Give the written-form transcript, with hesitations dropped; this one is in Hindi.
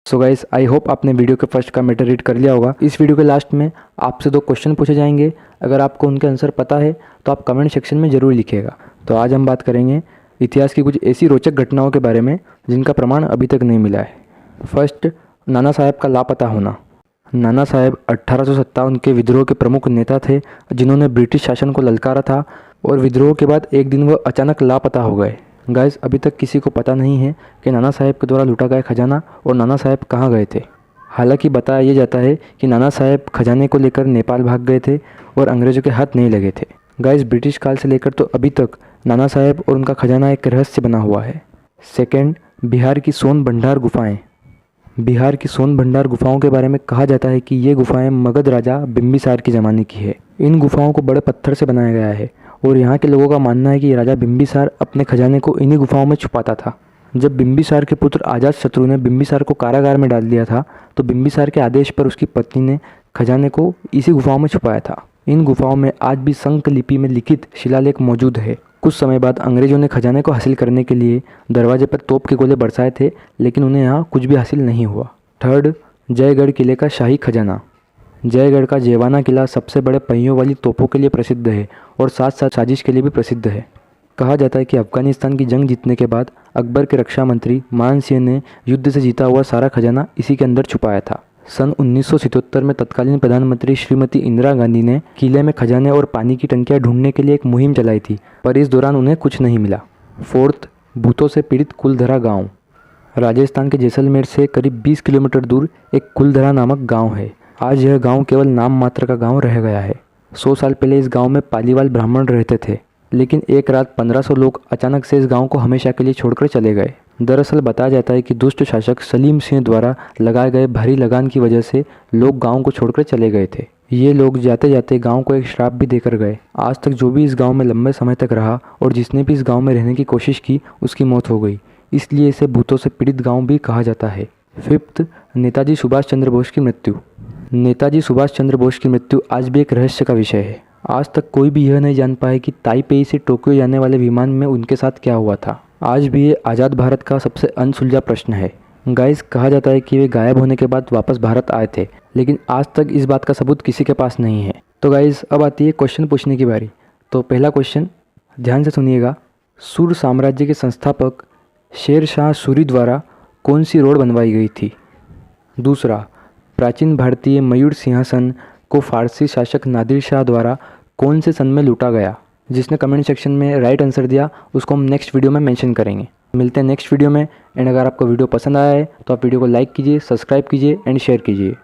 सो गाइस, आई होप आपने वीडियो के फर्स्ट का मैटर रीड कर लिया होगा। इस वीडियो के लास्ट में आपसे 2 क्वेश्चन पूछे जाएंगे। अगर आपको उनके आंसर पता है तो आप कमेंट सेक्शन में ज़रूर लिखिएगा। तो आज हम बात करेंगे इतिहास की कुछ ऐसी रोचक घटनाओं के बारे में जिनका प्रमाण अभी तक नहीं मिला है। फर्स्ट, नाना साहब का लापता होना। नाना साहब 1857 के विद्रोह के प्रमुख नेता थे जिन्होंने ब्रिटिश शासन को ललकारा था और विद्रोह के बाद एक दिन वह अचानक लापता हो गए। गाइस, अभी तक किसी को पता नहीं है कि नाना साहब के द्वारा लूटा गया खजाना और नाना साहब कहाँ गए थे। हालांकि बताया ये जाता है कि नाना साहब खजाने को लेकर नेपाल भाग गए थे और अंग्रेज़ों के हाथ नहीं लगे थे। गाइस, ब्रिटिश काल से लेकर तो अभी तक नाना साहब और उनका खजाना एक रहस्य बना हुआ है। सेकेंड, बिहार की सोन भंडार गुफाएँ। बिहार की सोन भंडार गुफाओं के बारे में कहा जाता है कि ये गुफाएं मगध राजा बिम्बिसार के ज़माने की है। इन गुफाओं को बड़े पत्थर से बनाया गया है और यहाँ के लोगों का मानना है कि राजा बिम्बिसार अपने खजाने को इन्हीं गुफाओं में छुपाता था। जब बिम्बिसार के पुत्र अजातशत्रु ने बिम्बिसार को कारागार में डाल दिया था तो बिम्बिसार के आदेश पर उसकी पत्नी ने खजाने को इसी गुफाओं में छुपाया था। इन गुफाओं में आज भी संक लिपि में लिखित शिलालेख मौजूद है। कुछ समय बाद अंग्रेजों ने खजाने को हासिल करने के लिए दरवाजे पर तोप के गोले बरसाए थे, लेकिन उन्हें यहाँ कुछ भी हासिल नहीं हुआ। थर्ड, जयगढ़ किले का शाही खजाना। जयगढ़ का जेवाना किला सबसे बड़े पहियों वाली तोपों के लिए प्रसिद्ध है और साथ साथ साजिश के लिए भी प्रसिद्ध है। कहा जाता है कि अफगानिस्तान की जंग जीतने के बाद अकबर के रक्षा मंत्री मान सिंह ने युद्ध से जीता हुआ सारा खजाना इसी के अंदर छुपाया था। सन 1977 में तत्कालीन प्रधानमंत्री श्रीमती इंदिरा गांधी ने किले में खजाने और पानी की टंकियां ढूंढने के लिए एक मुहिम चलाई थी, पर इस दौरान उन्हें कुछ नहीं मिला। फोर्थ, भूतों से पीड़ित कुलधरा गांव। राजस्थान के जैसलमेर से करीब 20 किलोमीटर दूर एक कुलधरा नामक गांव है। आज यह गांव केवल नाम मात्र का गांव रह गया है। 100 साल पहले इस गांव में पालीवाल ब्राह्मण रहते थे, लेकिन एक रात 1500 लोग अचानक से इस गांव को हमेशा के लिए छोड़कर चले गए। दरअसल बताया जाता है कि दुष्ट शासक सलीम सिंह द्वारा लगाए गए भारी लगान की वजह से लोग गांव को छोड़कर चले गए थे। ये लोग जाते जाते गांव को एक श्राप भी देकर गए। आज तक जो भी इस गांव में लंबे समय तक रहा और जिसने भी इस गांव में रहने की कोशिश की उसकी मौत हो गई, इसलिए इसे भूतों से पीड़ित गांव भी कहा जाता है। फिफ्थ, नेताजी सुभाष चंद्र बोस की मृत्यु। नेताजी सुभाष चंद्र बोस की मृत्यु आज भी एक रहस्य का विषय है। आज तक कोई भी यह नहीं जान पाया कि ताइपेई से टोक्यो जाने वाले विमान में उनके साथ क्या हुआ था। आज भी ये आज़ाद भारत का सबसे अनसुलझा प्रश्न है। गाइस, कहा जाता है कि वे गायब होने के बाद वापस भारत आए थे, लेकिन आज तक इस बात का सबूत किसी के पास नहीं है। तो गाइस, अब आती है क्वेश्चन पूछने की बारी। तो पहला क्वेश्चन ध्यान से सुनिएगा। सूर साम्राज्य के संस्थापक शेर शाह सूरी द्वारा कौन सी रोड बनवाई गई थी? दूसरा, प्राचीन भारतीय मयूर सिंहासन को फारसी शासक नादिर शाह द्वारा कौन से सन में लूटा गया? जिसने कमेंट सेक्शन में राइट आंसर दिया उसको हम नेक्स्ट वीडियो में मेंशन करेंगे। मिलते हैं नेक्स्ट वीडियो में। एंड अगर आपको वीडियो पसंद आया है तो आप वीडियो को लाइक कीजिए, सब्सक्राइब कीजिए एंड शेयर कीजिए।